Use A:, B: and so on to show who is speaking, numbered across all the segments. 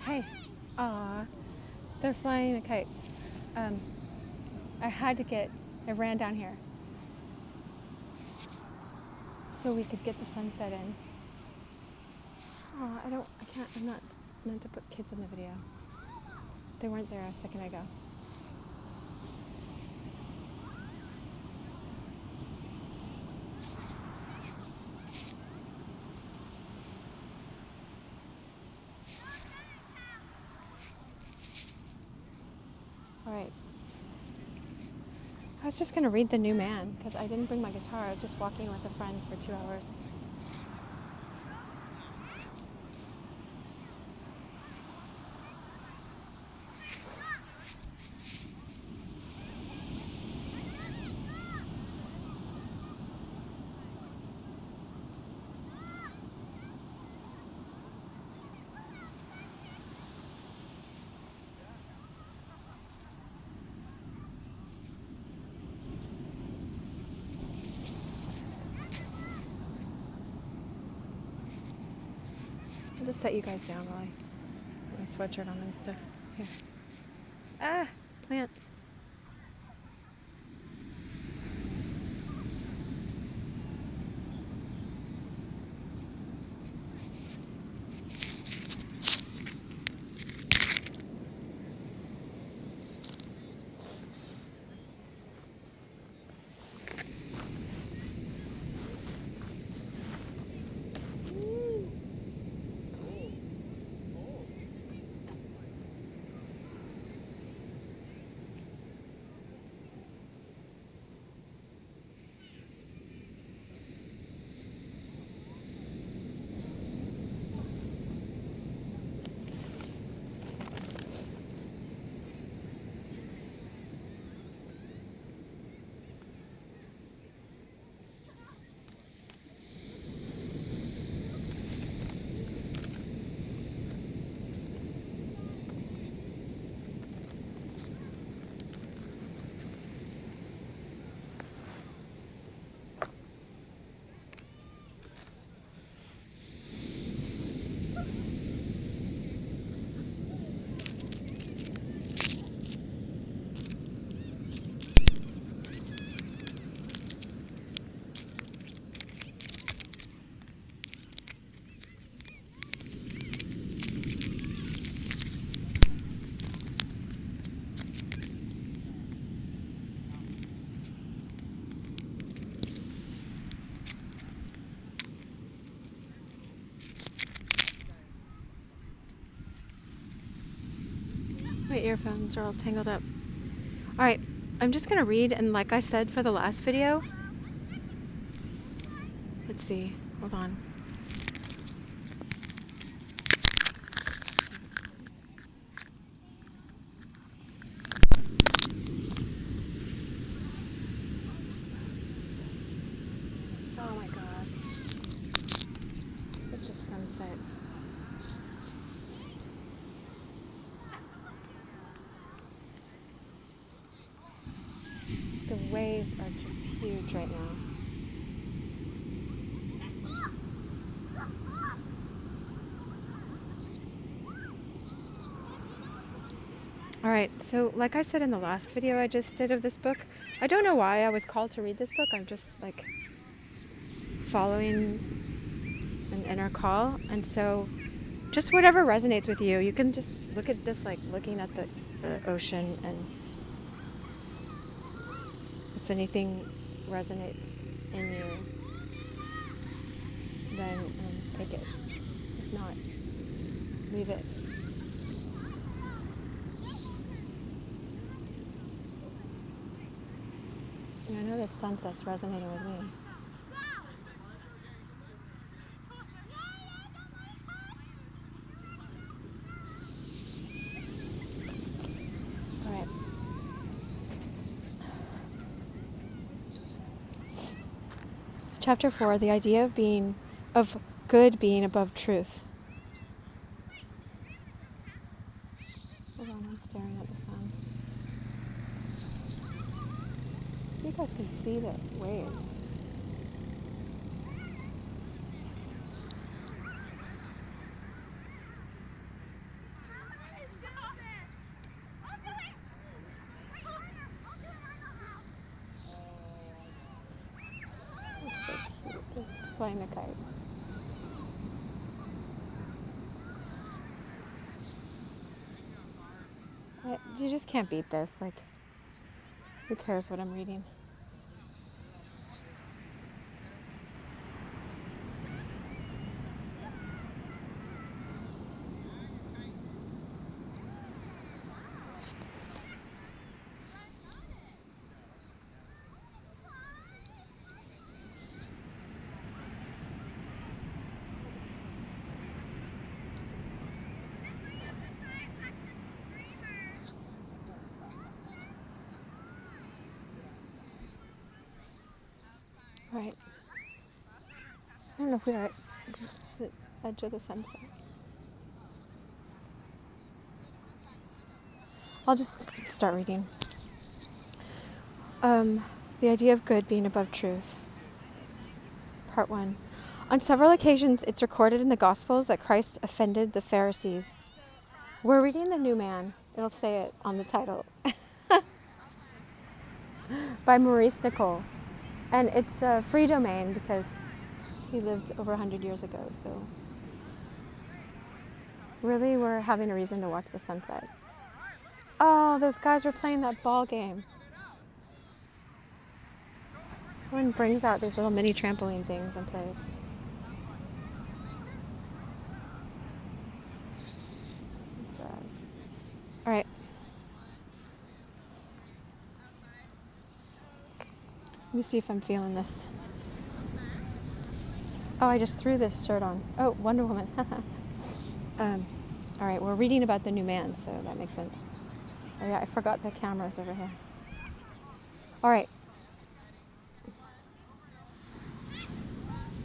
A: Hey. Aw. They're flying a kite. I ran down here so we could get the sunset in. Oh, I'm not meant to put kids in the video. They weren't there a second ago. All right. I was just going to read The New Man because I didn't bring my guitar. I was just walking with a friend for 2 hours. I'll just set you guys down while I put my sweatshirt on and stuff. Here. Ah, plant. My earphones are all tangled up. All right, I'm just gonna read, and like I said for the last video, let's see, hold on. Oh my gosh, it's just sunset. The waves are just huge right now. All right, so like I said in the last video I just did of this book, I don't know why I was called to read this book. I'm just like following an inner call, and so just whatever resonates with you. You can just look at this like looking at the ocean, and if anything resonates in you, then take it. If not, leave it. I know this sunset's resonating with me. All right. Chapter 4, the idea of good being above truth. Hold on, I'm staring at the sun. You guys can see the waves. flying a kite. You just can't beat this. Like, who cares what I'm reading? Right. I don't know if we're at the edge of the sunset. I'll just start reading. The idea of good being above truth. Part 1. On several occasions, it's recorded in the Gospels that Christ offended the Pharisees. We're reading The New Man. It'll say it on the title. By Maurice Nicoll. And it's a free domain because he lived over 100 years ago. So really, we're having a reason to watch the sunset. Oh, those guys were playing that ball game. Everyone brings out these little mini trampoline things and plays. That's right. All right. Let me see if I'm feeling this. Oh, I just threw this shirt on. Oh, Wonder Woman. All right, we're reading about the new man, so that makes sense. Oh yeah, I forgot the camera's over here. All right.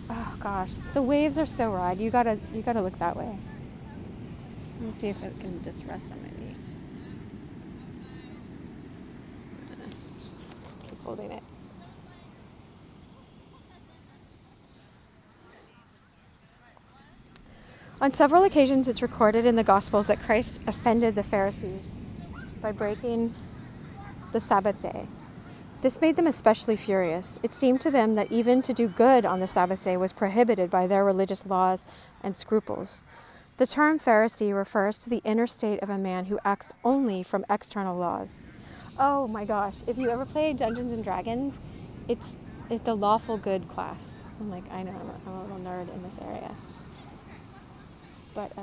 A: Oh gosh, the waves are so rad. You gotta look that way. Let me see if it can just rest on my knee. Keep holding it. On several occasions, it's recorded in the Gospels that Christ offended the Pharisees by breaking the Sabbath day. This made them especially furious. It seemed to them that even to do good on the Sabbath day was prohibited by their religious laws and scruples. The term Pharisee refers to the inner state of a man who acts only from external laws. Oh my gosh, if you ever play Dungeons and Dragons, it's the lawful good class. I know I'm a little nerd in this area. But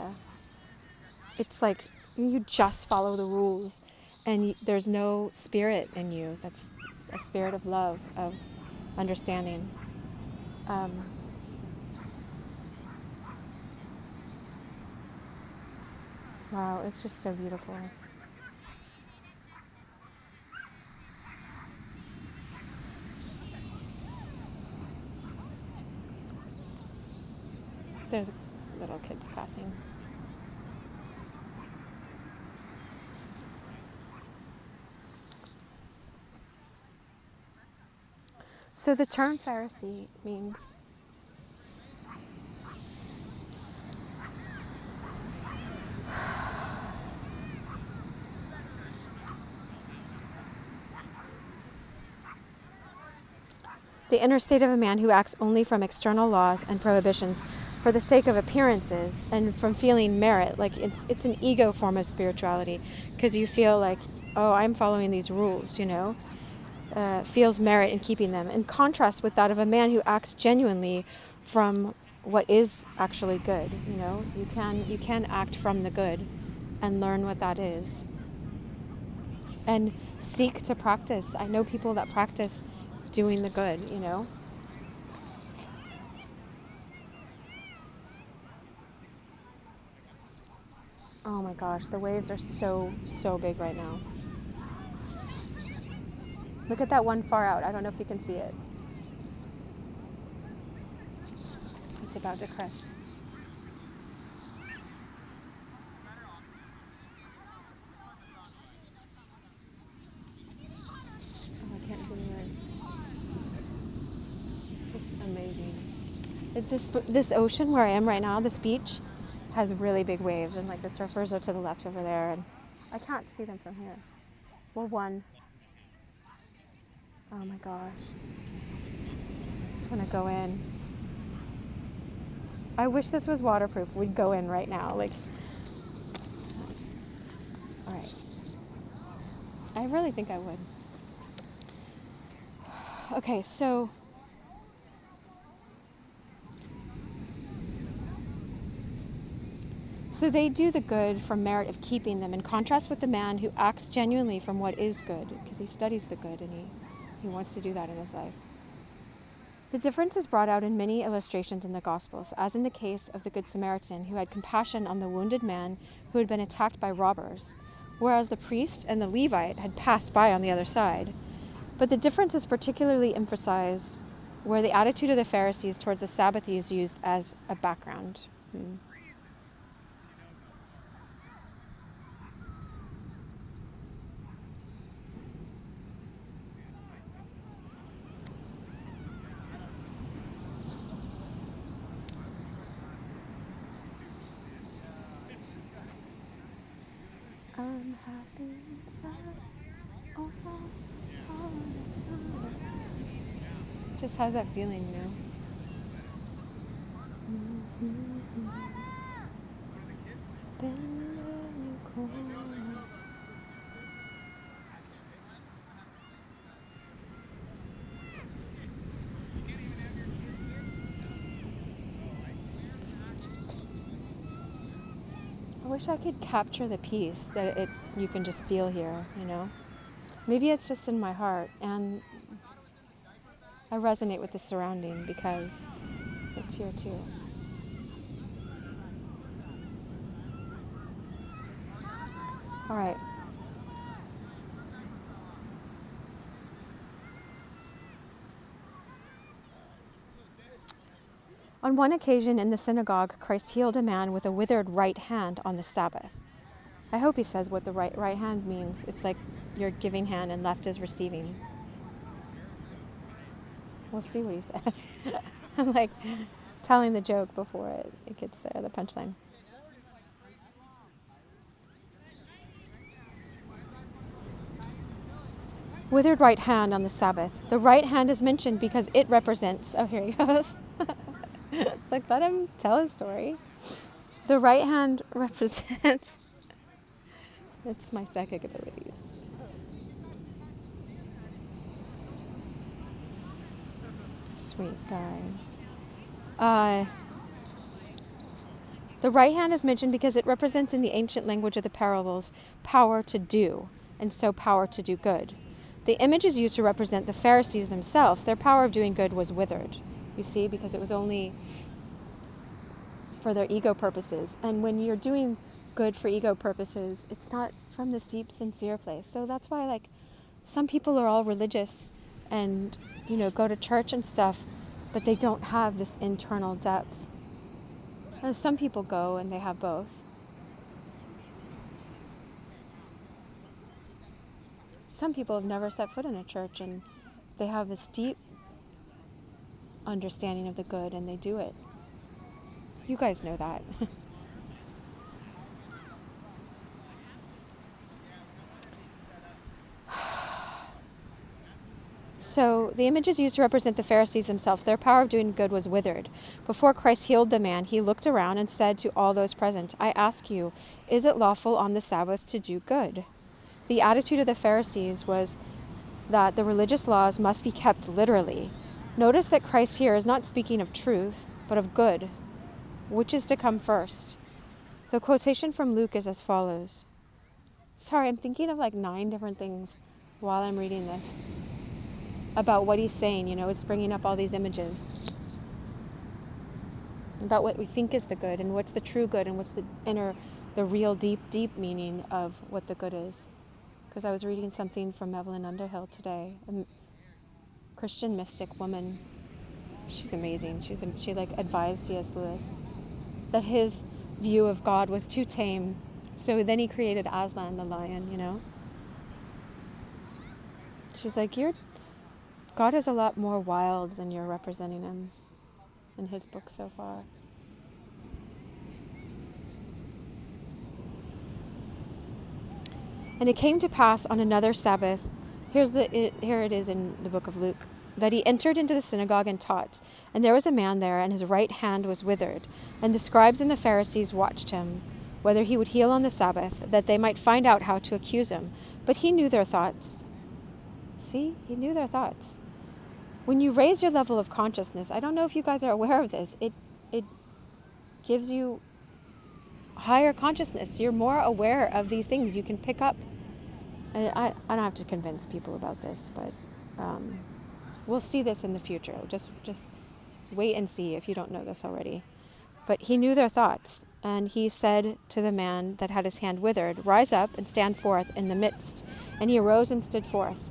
A: it's like you just follow the rules and there's no spirit in you. That's a spirit of love, of understanding. Wow, it's just so beautiful. There's little kids passing. So the term Pharisee means the inner state of a man who acts only from external laws and prohibitions for the sake of appearances and from feeling merit. Like it's an ego form of spirituality because you feel like, oh, I'm following these rules, feels merit in keeping them, in contrast with that of a man who acts genuinely from what is actually good. You can act from the good and learn what that is and seek to practice. I know people that practice doing the good. Oh my gosh, the waves are so big right now. Look at that one far out. I don't know if you can see it. It's about to crest. Oh, I can't zoom in. It's amazing. This ocean where I am right now, this beach, has really big waves, and the surfers are to the left over there, and I can't see them from here. Well, one. Oh my gosh. Just want to go in. I wish this was waterproof. We'd go in right now. Like, all right. I really think I would. Okay, so they do the good from merit of keeping them, in contrast with the man who acts genuinely from what is good, because he studies the good and he wants to do that in his life. The difference is brought out in many illustrations in the Gospels, as in the case of the Good Samaritan, who had compassion on the wounded man who had been attacked by robbers, whereas the priest and the Levite had passed by on the other side. But the difference is particularly emphasized where the attitude of the Pharisees towards the Sabbath is used as a background. I'm happy inside, all the time. Just how's that feeling, you know? I wish I could capture the peace that you can just feel here, you know? Maybe it's just in my heart, and I resonate with the surrounding because it's here too. All right. On one occasion in the synagogue, Christ healed a man with a withered right hand on the Sabbath. I hope he says what the right hand means. It's like your giving hand and left is receiving. We'll see what he says. I'm like telling the joke before it gets there, the punchline. Withered right hand on the Sabbath. The right hand is mentioned because it represents... Oh, here he goes. It's like, let him tell his story. The right hand represents... It's my psychic abilities. Sweet guys. The right hand is mentioned because it represents in the ancient language of the parables power to do, and so power to do good. The image is used to represent the Pharisees themselves. Their power of doing good was withered, you see, because it was only for their ego purposes. And when you're doing good for ego purposes, it's not from this deep, sincere place. So that's why, like, some people are all religious and, you know, go to church and stuff, but they don't have this internal depth. And some people go and they have both. Some people have never set foot in a church and they have this deep understanding of the good and they do it. You guys know that. So the image is used to represent the Pharisees themselves. Their power of doing good was withered. Before Christ healed the man, he looked around and said to all those present, I ask you, is it lawful on the Sabbath to do good? The attitude of the Pharisees was that the religious laws must be kept literally. Notice that Christ here is not speaking of truth, but of good. Which is to come first? The quotation from Luke is as follows. Sorry, I'm thinking of like 9 different things while I'm reading this about what he's saying. You know, it's bringing up all these images about what we think is the good and what's the true good and what's the inner, the real deep meaning of what the good is. Because I was reading something from Evelyn Underhill today, a Christian mystic woman. She's amazing. She like advised C.S. Lewis that his view of God was too tame. So then he created Aslan the lion, you know. She's like, God is a lot more wild than you're representing him in his book so far. And it came to pass on another Sabbath. Here it is in the book of Luke. that he entered into the synagogue and taught. And there was a man there, and his right hand was withered. And the scribes and the Pharisees watched him, whether he would heal on the Sabbath, that they might find out how to accuse him. But he knew their thoughts. See, he knew their thoughts. When you raise your level of consciousness, I don't know if you guys are aware of this, it gives you higher consciousness. You're more aware of these things. You can pick up. And I don't have to convince people about this, but we'll see this in the future. Just wait and see if you don't know this already. But he knew their thoughts, and he said to the man that had his hand withered, "Rise up and stand forth in the midst." And he arose and stood forth.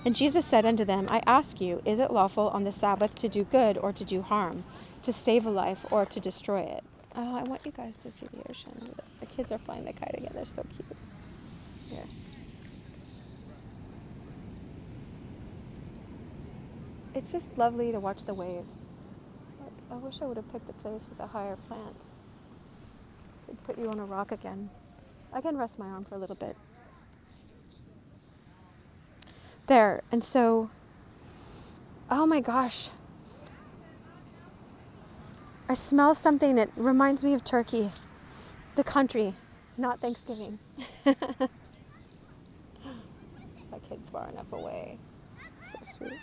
A: And Jesus said unto them, "I ask you, is it lawful on the Sabbath to do good or to do harm, to save a life or to destroy it?" Oh, I want you guys to see the ocean. The kids are flying the kite again. They're so cute. Here. It's just lovely to watch the waves. I wish I would have picked a place with a higher plant. Could put you on a rock again. I can rest my arm for a little bit. There, and so, oh my gosh. I smell something that reminds me of Turkey, the country, not Thanksgiving. My kid's far enough away. So sweet.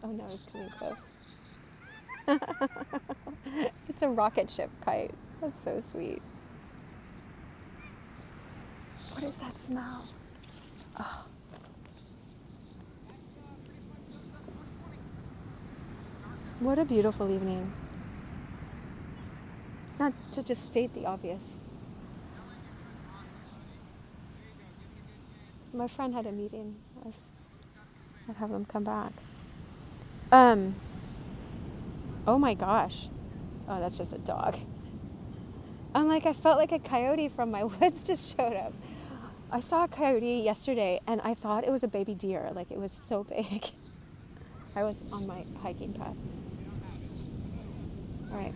A: Oh no, it's coming close. It's a rocket ship kite. That's so sweet. What is that smell? Oh. What a beautiful evening. Not to just state the obvious. My friend had a meeting. I'd have them come back. Oh my gosh. Oh, that's just a dog. I felt like a coyote from my woods just showed up. I saw a coyote yesterday and I thought it was a baby deer. Like, it was so big. I was on my hiking path. All right.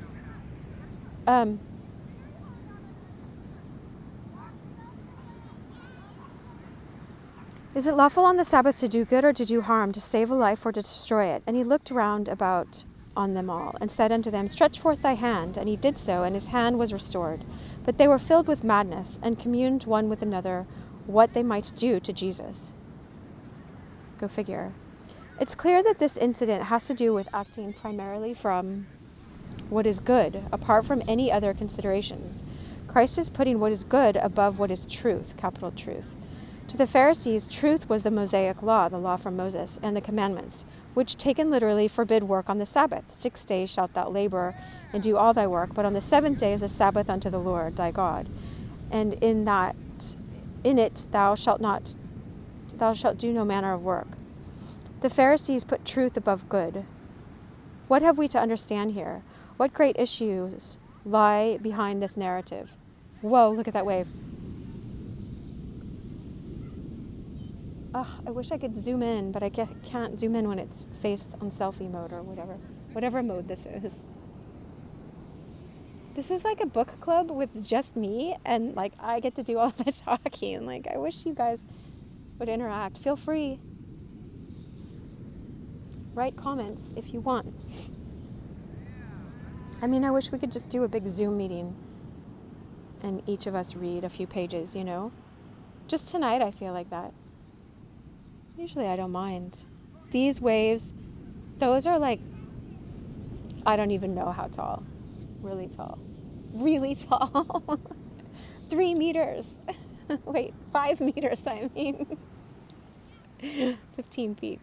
A: Is it lawful on the Sabbath to do good or to do harm, to save a life or to destroy it? And he looked round about on them all, and said unto them, Stretch forth thy hand. And he did so, and his hand was restored. But they were filled with madness, and communed one with another what they might do to Jesus. Go figure. It's clear that this incident has to do with acting primarily from what is good, apart from any other considerations. Christ is putting what is good above what is truth, capital truth. To the Pharisees, truth was the Mosaic law, the law from Moses, and the commandments, which taken literally forbid work on the Sabbath. 6 days shalt thou labor and do all thy work, but on the seventh day is a Sabbath unto the Lord thy God. And in it thou shalt do no manner of work. The Pharisees put truth above good. What have we to understand here? What great issues lie behind this narrative? Whoa, look at that wave. I wish I could zoom in, but I can't zoom in when it's faced on selfie mode or whatever mode this is. This is like a book club with just me, and I get to do all the talking. I wish you guys would interact. Feel free. Write comments if you want. I wish we could just do a big Zoom meeting and each of us read a few pages, Just tonight I feel like that. Usually I don't mind. These waves, those are I don't even know how tall. Really tall. Really tall. 3 meters. Wait, 5 meters, 15 feet.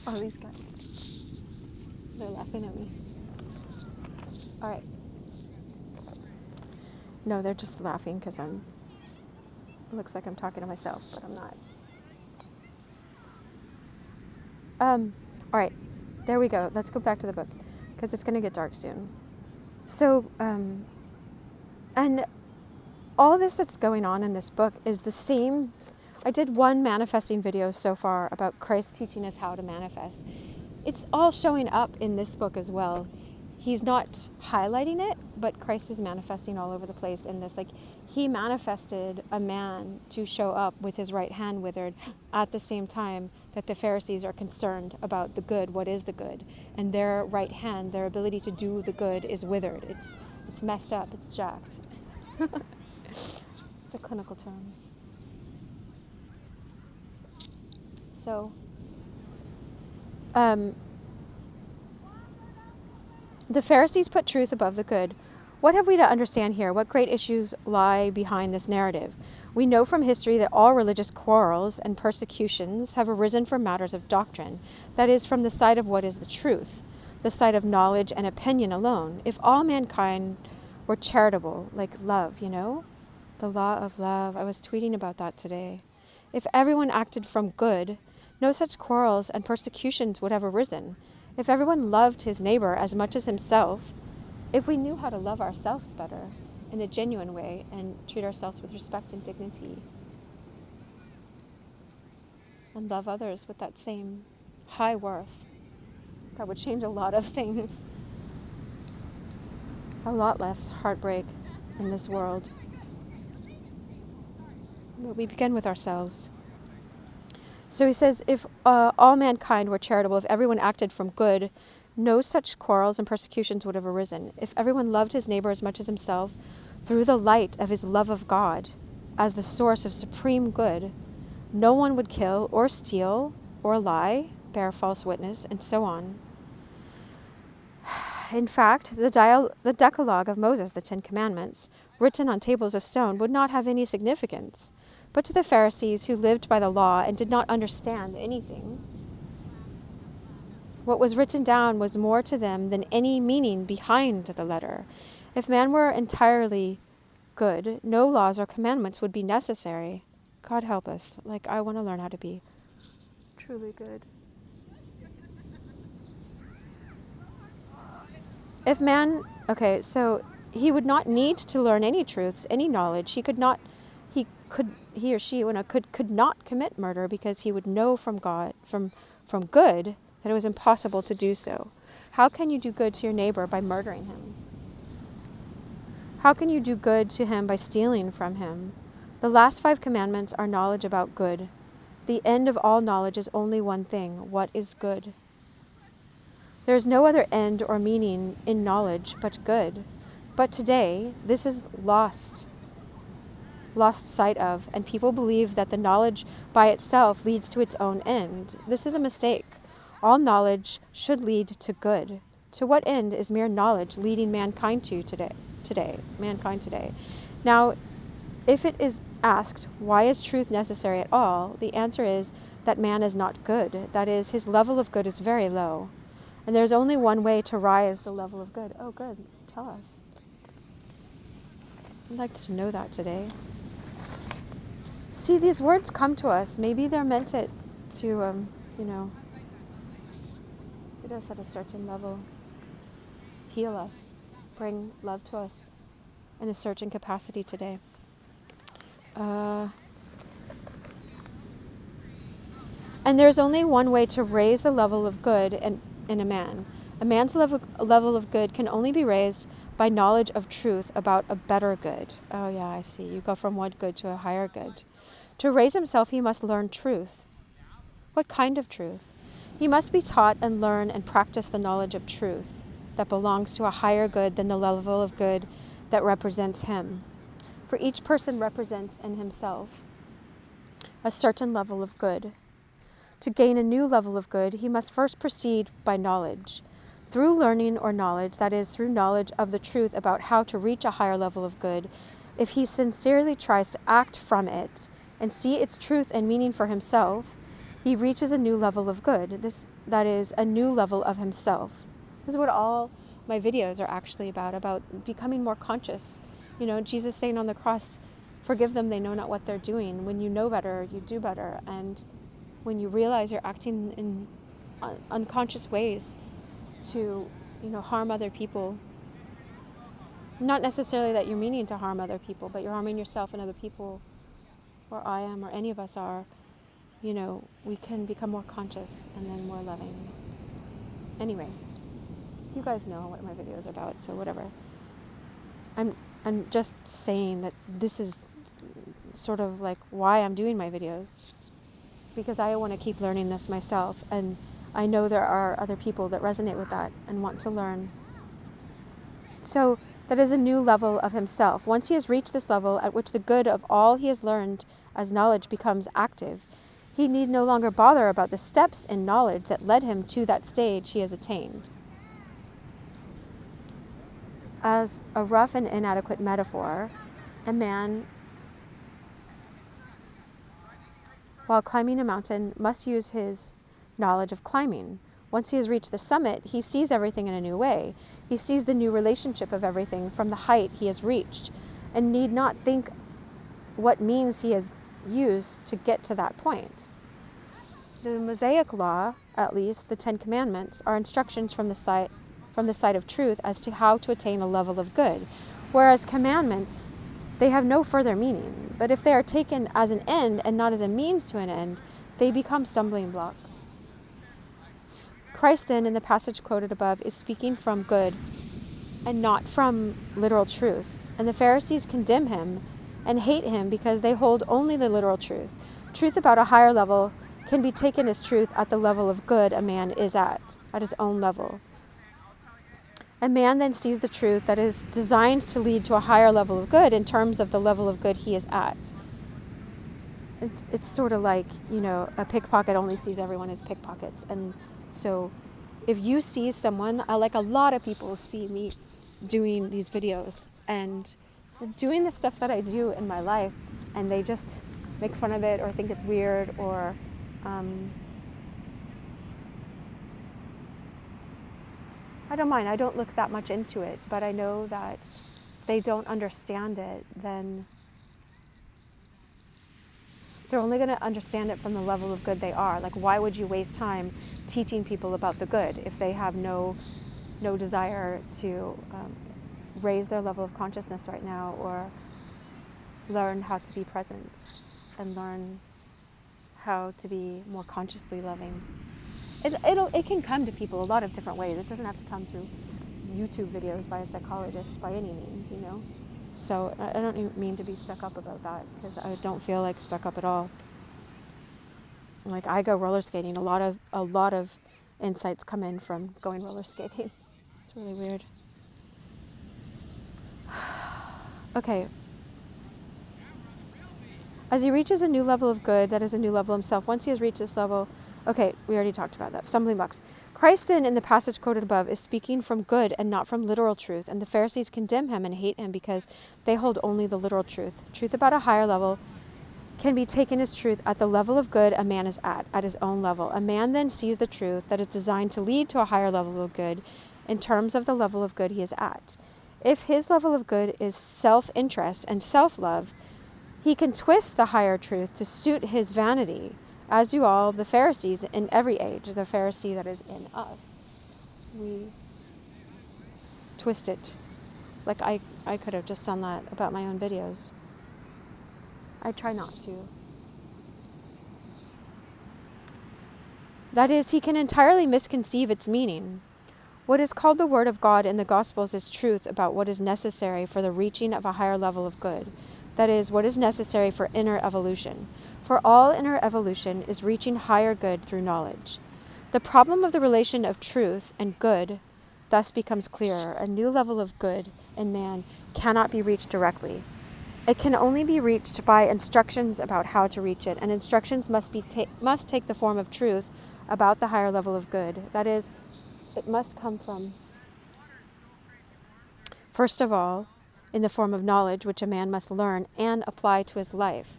A: Oh, these guys. They're laughing at me. All right. No, they're just laughing because it looks like I'm talking to myself, but I'm not. All right, there we go. Let's go back to the book because it's going to get dark soon. So, and all this that's going on in this book is the same. I did one manifesting video so far about Christ teaching us how to manifest. It's all showing up in this book as well. He's not highlighting it, but Christ is manifesting all over the place in this. He manifested a man to show up with his right hand withered at the same time that the Pharisees are concerned about the good, what is the good, and their right hand, their ability to do the good, is withered. It's messed up, it's jacked. It's the clinical terms. So, the Pharisees put truth above the good. What have we to understand here? What great issues lie behind this narrative? We know from history that all religious quarrels and persecutions have arisen from matters of doctrine, that is, from the side of what is the truth, the side of knowledge and opinion alone. If all mankind were charitable, like love, the law of love. I was tweeting about that today. If everyone acted from good, no such quarrels and persecutions would have arisen. If everyone loved his neighbor as much as himself, if we knew how to love ourselves better in a genuine way and treat ourselves with respect and dignity, and love others with that same high worth, that would change a lot of things. A lot less heartbreak in this world. But we begin with ourselves. So he says, if all mankind were charitable, if everyone acted from good, no such quarrels and persecutions would have arisen. If everyone loved his neighbor as much as himself, through the light of his love of God, as the source of supreme good, no one would kill or steal or lie, bear false witness, and so on. In fact, the Decalogue of Moses, the Ten Commandments, written on tables of stone, would not have any significance. But to the Pharisees, who lived by the law and did not understand anything, what was written down was more to them than any meaning behind the letter. If man were entirely good, no laws or commandments would be necessary. God help us. I want to learn how to be truly good. If man, so he would not need to learn any truths, any knowledge. He or she could not commit murder, because he would know from God, from good, that it was impossible to do so. How can you do good to your neighbor by murdering him? How can you do good to him by stealing from him? The last 5 commandments are knowledge about good. The end of all knowledge is only one thing: what is good? There is no other end or meaning in knowledge but good. But today, this is lost sight of, and people believe that the knowledge by itself leads to its own end. This is a mistake. All knowledge should lead to good. To what end is mere knowledge leading mankind today? Now, if it is asked, why is truth necessary at all? The answer is that man is not good. That is, his level of good is very low. And there's only one way to rise the level of good. Oh, good. Tell us. I'd like to know that today. See, these words come to us. Maybe they're meant to get us at a certain level, heal us, bring love to us in a certain capacity today. And there's only one way to raise the level of good in a man. A man's level of good can only be raised by knowledge of truth about a better good. Oh yeah, I see. You go from one good to a higher good. To raise himself, he must learn truth. What kind of truth? He must be taught and learn and practice the knowledge of truth that belongs to a higher good than the level of good that represents him. For each person represents in himself a certain level of good. To gain a new level of good, he must first proceed by knowledge. Through learning or knowledge, that is, through knowledge of the truth about how to reach a higher level of good, if he sincerely tries to act from it and see its truth and meaning for himself, he reaches a new level of good. That is, a new level of himself. This is what all my videos are actually about becoming more conscious. Jesus saying on the cross, forgive them, they know not what they're doing. When you know better, you do better. And when you realize you're acting in unconscious ways to, harm other people, not necessarily that you're meaning to harm other people, but you're harming yourself and other people, or I am, or any of us are, we can become more conscious and then more loving. Anyway, you guys know what my videos are about, so whatever. I'm just saying that this is sort of like why I'm doing my videos. because I want to keep learning this myself, and I know there are other people that resonate with that and want to learn. So that is a new level of himself. Once he has reached this level at which the good of all he has learned as knowledge becomes active, he need no longer bother about the steps in knowledge that led him to that stage he has attained. As a rough and inadequate metaphor, a man, while climbing a mountain, must use his knowledge of climbing. Once he has reached the summit, he sees everything in a new way. He sees the new relationship of everything from the height he has reached, and need not think what means he has used to get to that point. The Mosaic Law, at least the Ten Commandments, are instructions from the side of truth as to how to attain a level of good, whereas commandments, they have no further meaning. But if they are taken as an end and not as a means to an end, they become stumbling blocks. Christ then, in the passage quoted above, is speaking from good and not from literal truth. And the Pharisees condemn him and hate him because they hold only the literal truth. Truth about a higher level can be taken as truth at the level of good a man is at his own level. A man then sees the truth that is designed to lead to a higher level of good in terms of the level of good he is at. It's sort of like, a pickpocket only sees everyone as pickpockets. And so if you see someone, like a lot of people see me doing these videos and doing the stuff that I do in my life, and they just make fun of it or think it's weird, or I don't mind. I don't look that much into it, but I know that they don't understand it, then they're only going to understand it from the level of good they are. Like, why would you waste time teaching people about the good if they have no desire to raise their level of consciousness right now, or learn how to be present and learn how to be more consciously loving? It can come to people a lot of different ways. It doesn't have to come through YouTube videos by a psychologist by any means, So I don't even mean to be stuck up about that, because I don't feel like stuck up at all. Like, I go roller skating. A lot of insights come in from going roller skating. It's really weird. Okay. As he reaches a new level of good, that is a new level himself. Once he has reached this level, okay, we already talked about that. Stumbling blocks. Christ then, in the passage quoted above, is speaking from good and not from literal truth, and the Pharisees condemn him and hate him because they hold only the literal truth. Truth about a higher level can be taken as truth at the level of good a man is at his own level. A man then sees the truth that is designed to lead to a higher level of good in terms of the level of good he is at. If his level of good is self-interest and self-love, he can twist the higher truth to suit his vanity, as do all the Pharisees in every age, the Pharisee that is in us. We twist it. Like, I could have just done that about my own videos. I try not to. That is, he can entirely misconceive its meaning. What is called the Word of God in the Gospels is truth about what is necessary for the reaching of a higher level of good. That is, what is necessary for inner evolution. For all inner evolution is reaching higher good through knowledge. The problem of the relation of truth and good thus becomes clearer. A new level of good in man cannot be reached directly. It can only be reached by instructions about how to reach it, and instructions must take the form of truth about the higher level of good. That is, it must come from, first of all, in the form of knowledge, which a man must learn and apply to his life.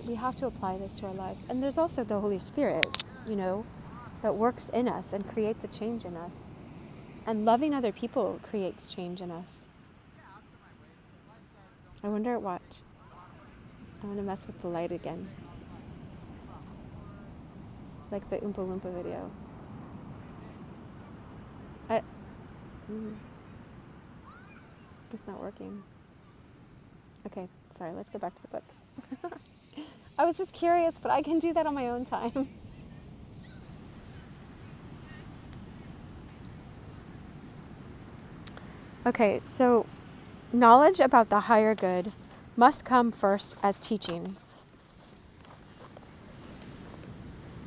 A: We have to apply this to our lives. And there's also the Holy Spirit, that works in us and creates a change in us. And loving other people creates change in us. I wonder what. I want to mess with the light again. Like the Oompa Loompa video. It's not working. Okay, sorry, let's go back to the book. I was just curious, but I can do that on my own time. Okay, so knowledge about the higher good must come first as teaching.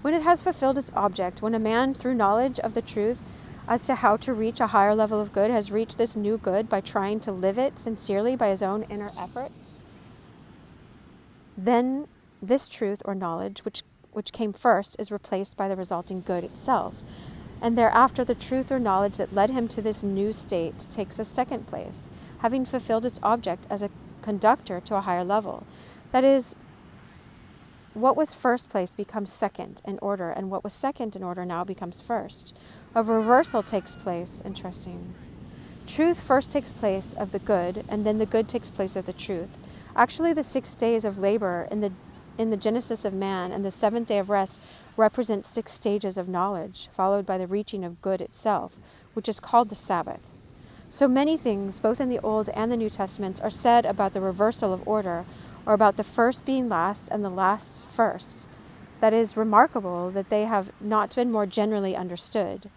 A: When it has fulfilled its object, when a man, through knowledge of the truth as to how to reach a higher level of good, has reached this new good by trying to live it sincerely by his own inner efforts, then this truth or knowledge, which came first, is replaced by the resulting good itself. And thereafter the truth or knowledge that led him to this new state takes a second place, having fulfilled its object as a conductor to a higher level. That is, what was first place becomes second in order, and what was second in order now becomes first. A reversal takes place. Interesting. Truth first takes place of the good, and then the good takes place of the truth. Actually, the 6 days of labor in the genesis of man and the 7th day of rest represent 6 stages of knowledge, followed by the reaching of good itself, which is called the Sabbath. So many things, both in the Old and the New Testaments, are said about the reversal of order, or about the first being last and the last first. That is remarkable that they have not been more generally understood,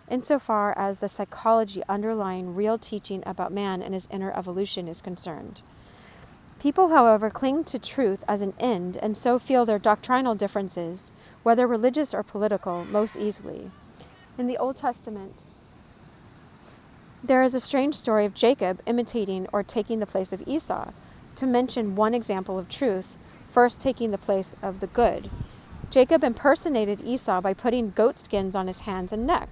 A: insofar as the psychology underlying real teaching about man and his inner evolution is concerned. People, however, cling to truth as an end, and so feel their doctrinal differences, whether religious or political, most easily. In the Old Testament, there is a strange story of Jacob imitating or taking the place of Esau, to mention one example of truth, first taking the place of the good. Jacob impersonated Esau by putting goat skins on his hands and neck,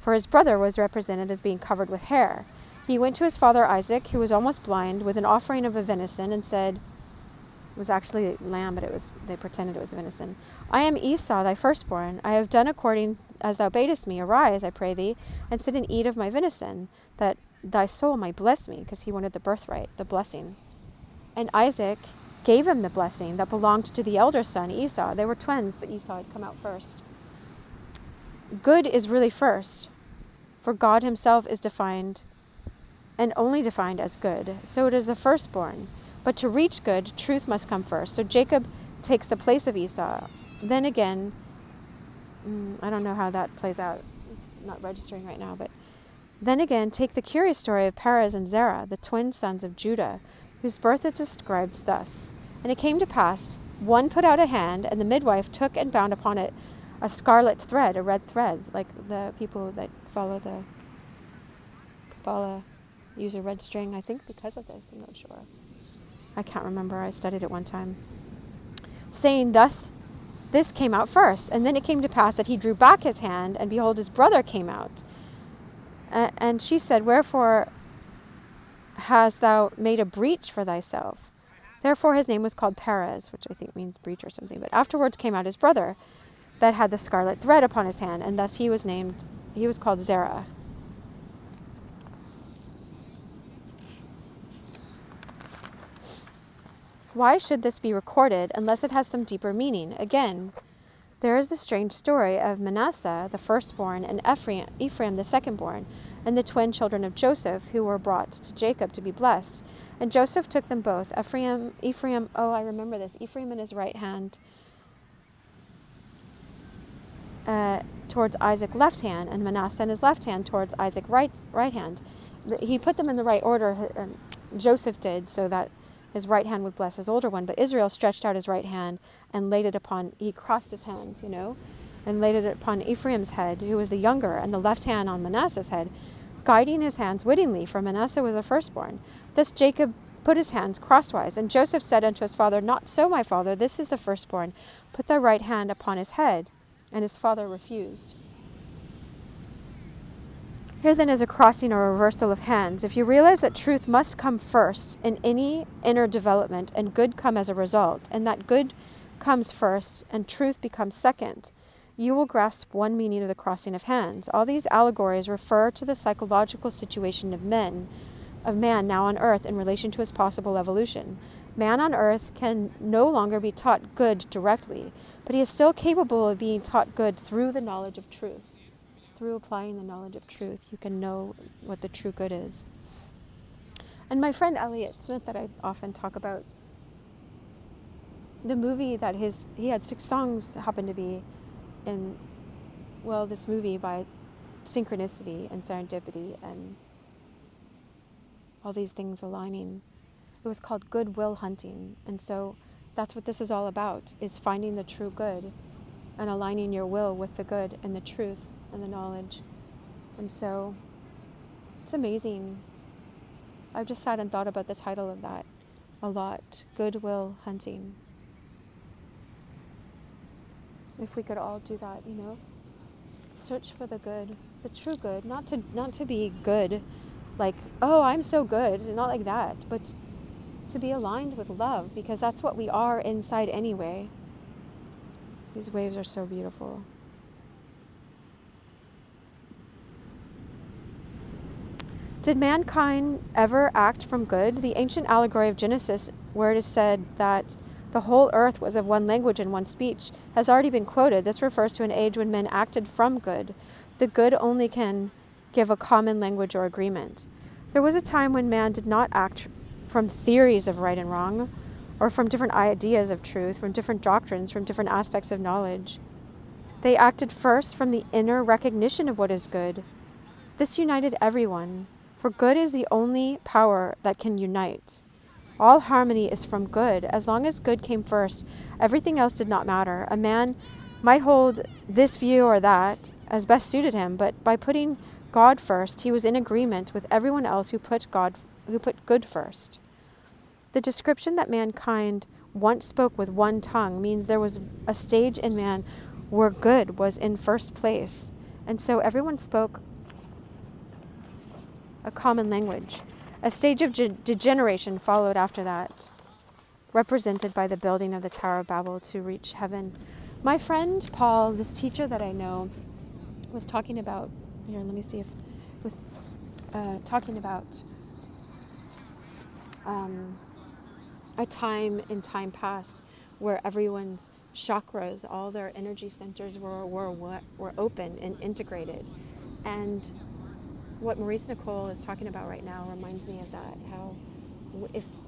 A: for his brother was represented as being covered with hair. He went to his father Isaac, who was almost blind, with an offering of a venison, and said, it was actually lamb, but they pretended it was venison. I am Esau, thy firstborn. I have done according as thou badest me. Arise, I pray thee, and sit and eat of my venison, that thy soul might bless me, because he wanted the birthright, the blessing. And Isaac gave him the blessing that belonged to the elder son, Esau. They were twins, but Esau had come out first. Good is really first, for God himself is defined and only defined as good. So it is the firstborn. But to reach good, truth must come first. So Jacob takes the place of Esau. Then again, I don't know how that plays out. It's not registering right now. But then again, take the curious story of Paris and Zurich, the twin sons of Judah, whose birth is described thus. And it came to pass, one put out a hand, and the midwife took and bound upon it a scarlet thread, a red thread, like the people that follow Kabbalah use a red string, I think because of this, I'm not sure. I can't remember, I studied it one time. Saying thus, this came out first, and then it came to pass that he drew back his hand, and behold, his brother came out. And she said, wherefore hast thou made a breach for thyself? Therefore his name was called Perez, which I think means breach or something. But afterwards came out his brother that had the scarlet thread upon his hand, and thus he was called Zerah. Why should this be recorded unless it has some deeper meaning? Again, there is the strange story of Manasseh, the firstborn, and Ephraim, the secondborn, and the twin children of Joseph, who were brought to Jacob to be blessed. And Joseph took them both, Ephraim, I remember this, Ephraim in his right hand towards Isaac left hand, and Manasseh in his left hand towards Isaac right hand. He put them in the right order, Joseph did, so that his right hand would bless his older one, but Israel stretched out his right hand and laid it upon, he crossed his hands, and laid it upon Ephraim's head, who was the younger, and the left hand on Manasseh's head, guiding his hands wittingly, for Manasseh was the firstborn. Thus Jacob put his hands crosswise, and Joseph said unto his father, not so, my father, this is the firstborn. Put thy right hand upon his head. And his father refused. Here then is a crossing or reversal of hands. If you realize that truth must come first in any inner development, and good come as a result, and that good comes first and truth becomes second, you will grasp one meaning of the crossing of hands. All these allegories refer to the psychological situation of man now on earth in relation to his possible evolution. Man on earth can no longer be taught good directly, but he is still capable of being taught good through the knowledge of truth. Through applying the knowledge of truth, you can know what the true good is. And my friend Elliot Smith, that I often talk about, the movie that he had 6 songs happened to be in, this movie by synchronicity and serendipity and all these things aligning. It was called Good Will Hunting. And so that's what this is all about, is finding the true good and aligning your will with the good and the truth and the knowledge. And so it's amazing. I've just sat and thought about the title of that a lot. Goodwill hunting. If we could all do that, search for the good, the true good, not to be good, like, oh, I'm so good, not like that, but to be aligned with love, because that's what we are inside anyway. These waves are so beautiful. Did mankind ever act from good? The ancient allegory of Genesis, where it is said that the whole earth was of one language and one speech, has already been quoted. This refers to an age when men acted from good. The good only can give a common language or agreement. There was a time when man did not act from theories of right and wrong, or from different ideas of truth, from different doctrines, from different aspects of knowledge. They acted first from the inner recognition of what is good. This united everyone, for good is the only power that can unite. All harmony is from good. As long as good came first, everything else did not matter. A man might hold this view or that as best suited him, but by putting God first, he was in agreement with everyone else who put good first. The description that mankind once spoke with one tongue means there was a stage in man where good was in first place, and so everyone spoke a common language. A stage of degeneration followed after that, represented by the building of the Tower of Babel to reach heaven. My friend Paul, this teacher that I know, was talking about, talking about a time in time past where everyone's chakras, all their energy centers were open and integrated. And what Maurice Nicoll is talking about right now reminds me of that, how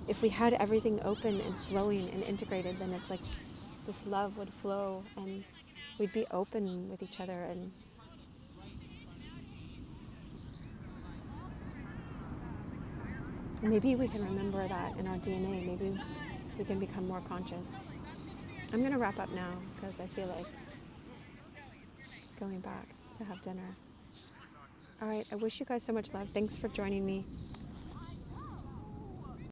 A: if we had everything open and flowing and integrated, then it's like this love would flow and we'd be open with each other. And maybe we can remember that in our DNA. Maybe we can become more conscious. I'm going to wrap up now because I feel like going back to have dinner. All right, I wish you guys so much love. Thanks for joining me.